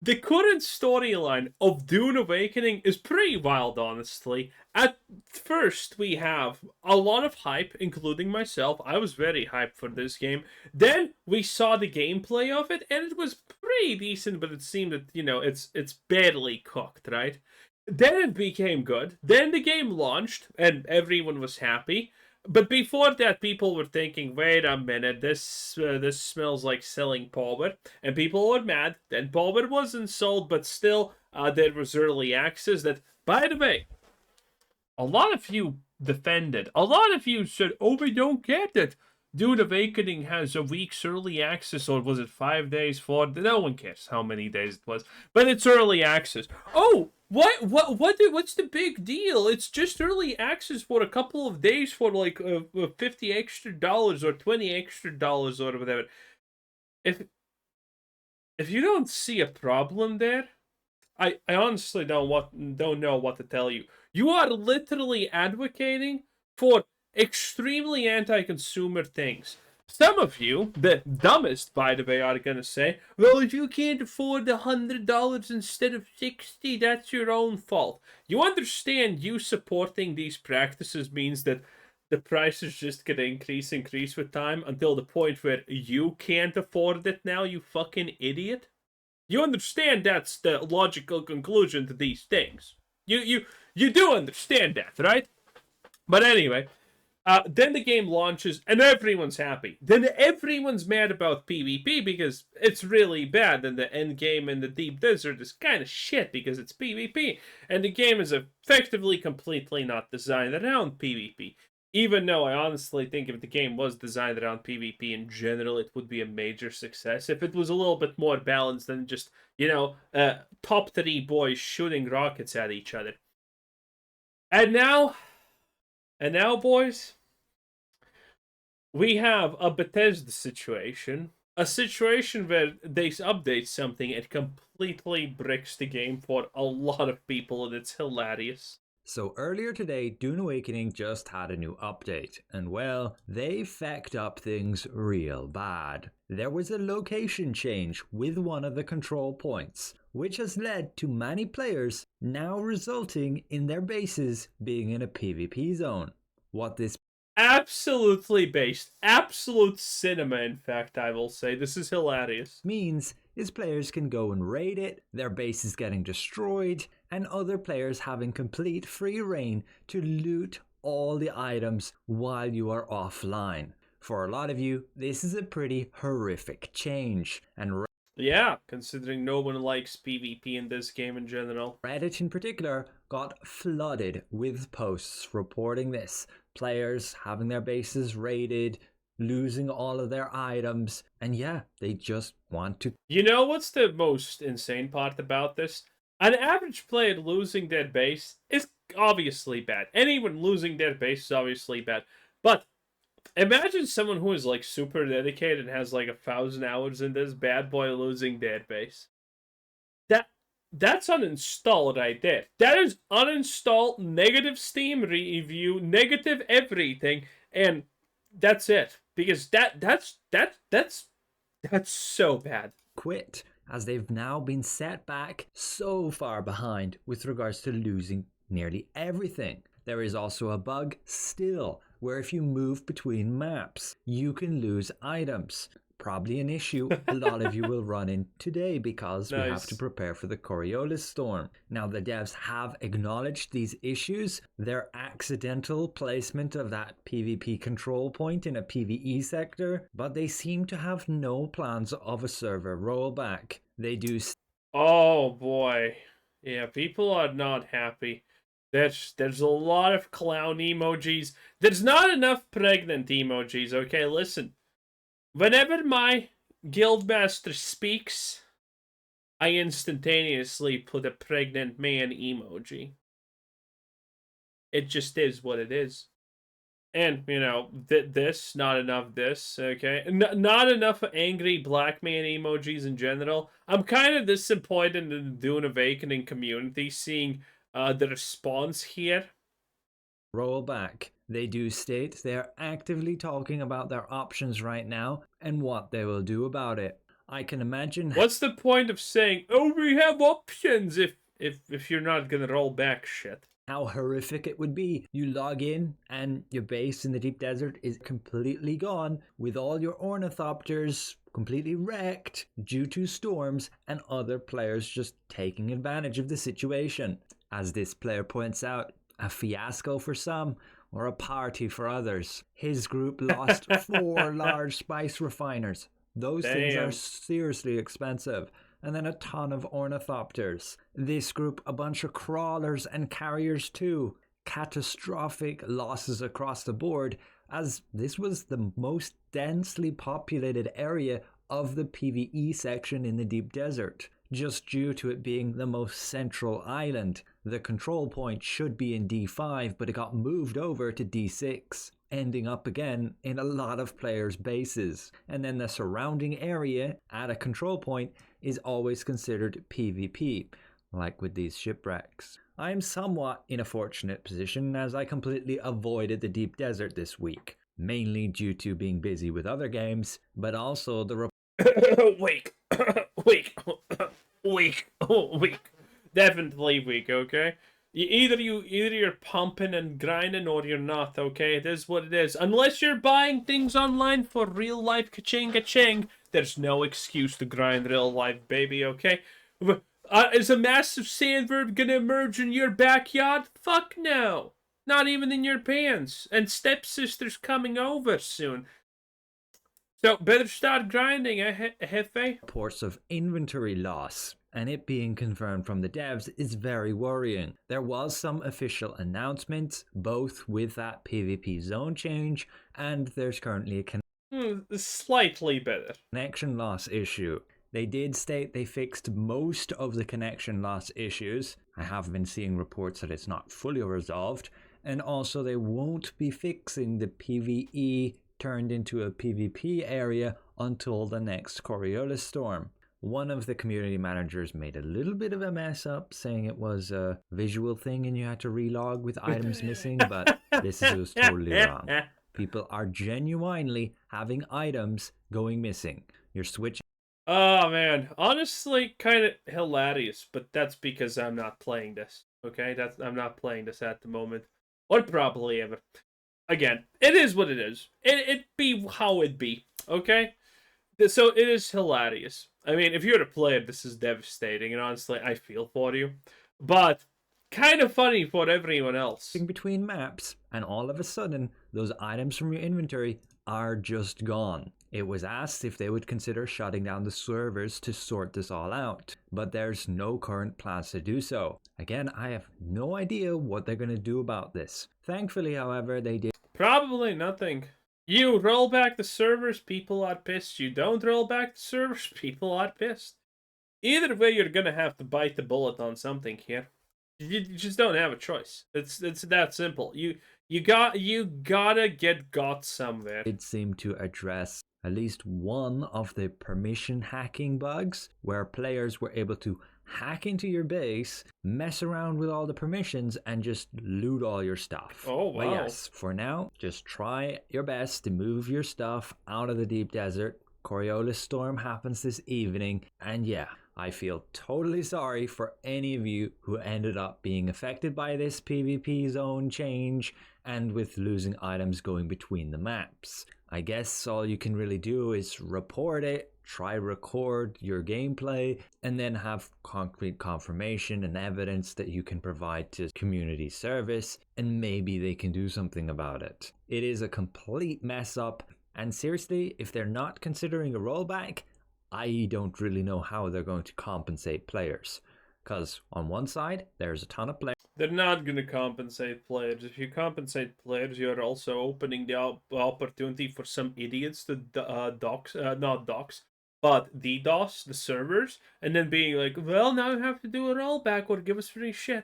The current storyline of Dune Awakening is pretty wild, honestly. At first, we have a lot of hype, including myself. I was very hyped for this game. Then we saw the gameplay of it, and it was pretty decent, but it seemed that, it's badly cooked, right? Then it became good. Then the game launched, and everyone was happy. But before that, people were thinking, "Wait a minute, this smells like selling power," and people were mad. Then power wasn't sold, but still, there was early access. That, by the way, a lot of you defended. A lot of you said, "Oh, we don't get it. Dune Awakening has a week's early access, or was it 5 days? 4? No one cares how many days it was, but it's early access." Oh, what's the big deal? It's just early access for a couple of days for like $50 extra or $20 extra or whatever. If if you don't see a problem there, I honestly don't know what to tell you. You are literally advocating for extremely anti-consumer things. Some of you, the dumbest by the way, are gonna say, "Well, if you can't afford $100 instead of 60, that's your own fault." You understand you supporting these practices means that the price is just gonna increase with time until the point where you can't afford it now, you fucking idiot? You understand that's the logical conclusion to these things. You do understand that, right? But anyway, then the game launches and everyone's happy. Then everyone's mad about PvP because it's really bad, and the end game in the deep desert is kind of shit because it's PvP, and the game is effectively completely not designed around PvP. Even though I honestly think if the game was designed around PvP in general, it would be a major success. If it was a little bit more balanced than just, top three boys shooting rockets at each other. And now, boys, we have a Bethesda situation. A situation where they update something, it completely bricks the game for a lot of people, and it's hilarious. So earlier today, Dune Awakening just had a new update, and well, they fecked up things real bad. There was a location change with one of the control points, which has led to many players now resulting in their bases being in a PvP zone. What this Absolutely based. Absolute cinema, in fact, I will say. This is hilarious. means is players can go and raid it, their base is getting destroyed, and other players having complete free reign to loot all the items while you are offline. For a lot of you, this is a pretty horrific change, and Yeah, considering no one likes PvP in this game in general. Reddit in particular got flooded with posts reporting this. Players having their bases raided, losing all of their items, and yeah, they just want to. You know what's the most insane part about this? An average player losing their base is obviously bad. Anyone losing their base is obviously bad. But imagine someone who is like super dedicated and has like 1,000 hours in this bad boy losing their base. That that's uninstall right there. That is uninstall, negative Steam review, negative everything, and that's it. Because that's so bad. Quit, as they've now been set back so far behind with regards to losing nearly everything. There is also a bug still where if you move between maps, you can lose items. Probably an issue a lot of you will run in today because we have to prepare for the Coriolis storm. Now, the devs have acknowledged these issues, their accidental placement of that PvP control point in a PvE sector, but they seem to have no plans of a server rollback. They do. Oh boy. Yeah, people are not happy. There's a lot of clown emojis. There's not enough pregnant emojis, okay? Listen. Whenever my guildmaster speaks, I instantaneously put a pregnant man emoji. It just is what it is. And, this, not enough this, okay? Not enough angry black man emojis in general. I'm kind of disappointed in the Dune Awakening community seeing the response here. Roll back. They do state they are actively talking about their options right now and what they will do about it. I can imagine What's the point of saying, "Oh, we have options" if you're not gonna roll back shit? how horrific it would be. You log in and your base in the deep desert is completely gone with all your ornithopters completely wrecked due to storms and other players just taking advantage of the situation. As this player points out, a fiasco for some or a party for others. His group lost 4 large spice refiners. Those things are Damn. seriously expensive. And then a ton of ornithopters. This group, a bunch of crawlers and carriers too. Catastrophic losses across the board, as this was the most densely populated area of the PvE section in the deep desert, just due to it being the most central island. The control point should be in D5, but it got moved over to D6, ending up again in a lot of players' bases. And then the surrounding area at a control point is always considered PvP, like with these shipwrecks. I am somewhat in a fortunate position as I completely avoided the deep desert this week, mainly due to being busy with other games, but also the Weak. Weak. Weak. Definitely weak, okay? Either you're pumping and grinding or you're not, okay? It is what it is. Unless you're buying things online for real life ka-ching, there's no excuse to grind real life, baby, okay? Is a massive sandbird gonna emerge in your backyard? Fuck no. Not even in your pants. And stepsister's coming over soon. So, better start grinding, Hefe? reports of inventory loss, and it being confirmed from the devs is very worrying. There was some official announcements, both with that PvP zone change, and there's currently a Slightly better. connection loss issue. They did state they fixed most of the connection loss issues. I have been seeing reports that it's not fully resolved, and also they won't be fixing the PvE turned into a PvP area until the next Coriolis storm. One of the community managers made a little bit of a mess up, saying it was a visual thing and you had to relog with items missing, but this is totally wrong. People are genuinely having items going missing. You're switching. Oh man, honestly, kind of hilarious, but that's because I'm not playing this. Okay, I'm not playing this at the moment, or probably ever. Again, it is what it is. It be how it be. Okay, so it is hilarious. I mean, if you're a player, this is devastating, and honestly, I feel for you. But kind of funny for everyone else. Between maps, and all of a sudden, those items from your inventory are just gone. It was asked if they would consider shutting down the servers to sort this all out, but there's no current plans to do so. Again, I have no idea what they're going to do about this. Thankfully, however, they did. Probably nothing. You roll back the servers, people are pissed. You don't roll back the servers, people are pissed. Either way, you're gonna have to bite the bullet on something here. You just don't have a choice. It's that simple. You gotta get got somewhere. Did seem to address at least one of the permission hacking bugs, where players were able to hack into your base, mess around with all the permissions, and just loot all your stuff. Oh, wow. But yes, for now, just try your best to move your stuff out of the deep desert. Coriolis storm happens this evening, and yeah, I feel totally sorry for any of you who ended up being affected by this PvP zone change and with losing items going between the maps. I guess all you can really do is report it, try record your gameplay, and then have concrete confirmation and evidence that you can provide to community service, and maybe they can do something about it. It is a complete mess up, and seriously, if they're not considering a rollback, I don't really know how they're going to compensate players. Because on one side, there's a ton of players. They're not going to compensate players. If you compensate players, you're also opening the opportunity for some idiots to not dox, but DDoS the servers, and then being like, well, now you have to do a rollback or give us free shit.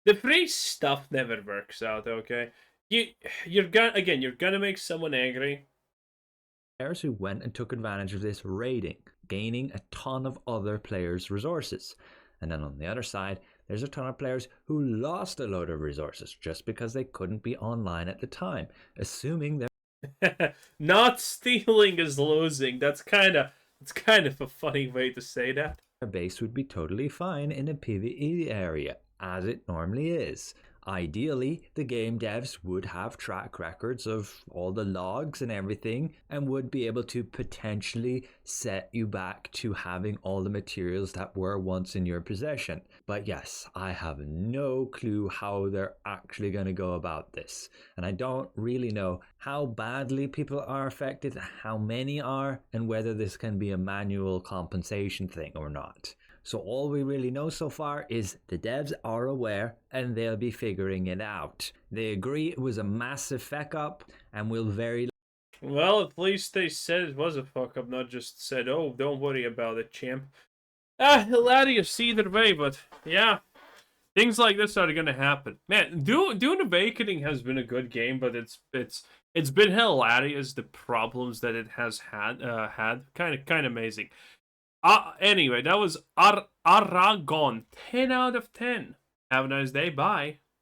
The free stuff never works out, okay? You're gonna make someone angry. Players who went and took advantage of this raiding, gaining a ton of other players' resources. And then on the other side, there's a ton of players who lost a load of resources just because they couldn't be online at the time, assuming they're Not stealing is losing. That's kind of It's kind of a funny way to say that. base would be totally fine in a PvE area, as it normally is. Ideally, the game devs would have track records of all the logs and everything and would be able to potentially set you back to having all the materials that were once in your possession. But yes, I have no clue how they're actually going to go about this. And I don't really know how badly people are affected, how many are, and whether this can be a manual compensation thing or not. So all we really know so far is the devs are aware and they'll be figuring it out. They agree it was a massive fuck up and will very Well, at least they said it was a fuck up, not just said, "Oh, don't worry about it, champ." Hilarious either way, but yeah, things like this are gonna happen. Man, Dune Awakening has been a good game, but it's been hilarious the problems that it has had. Kind of amazing. Anyway, that was Aragon. 10 out of 10. Have a nice day. Bye.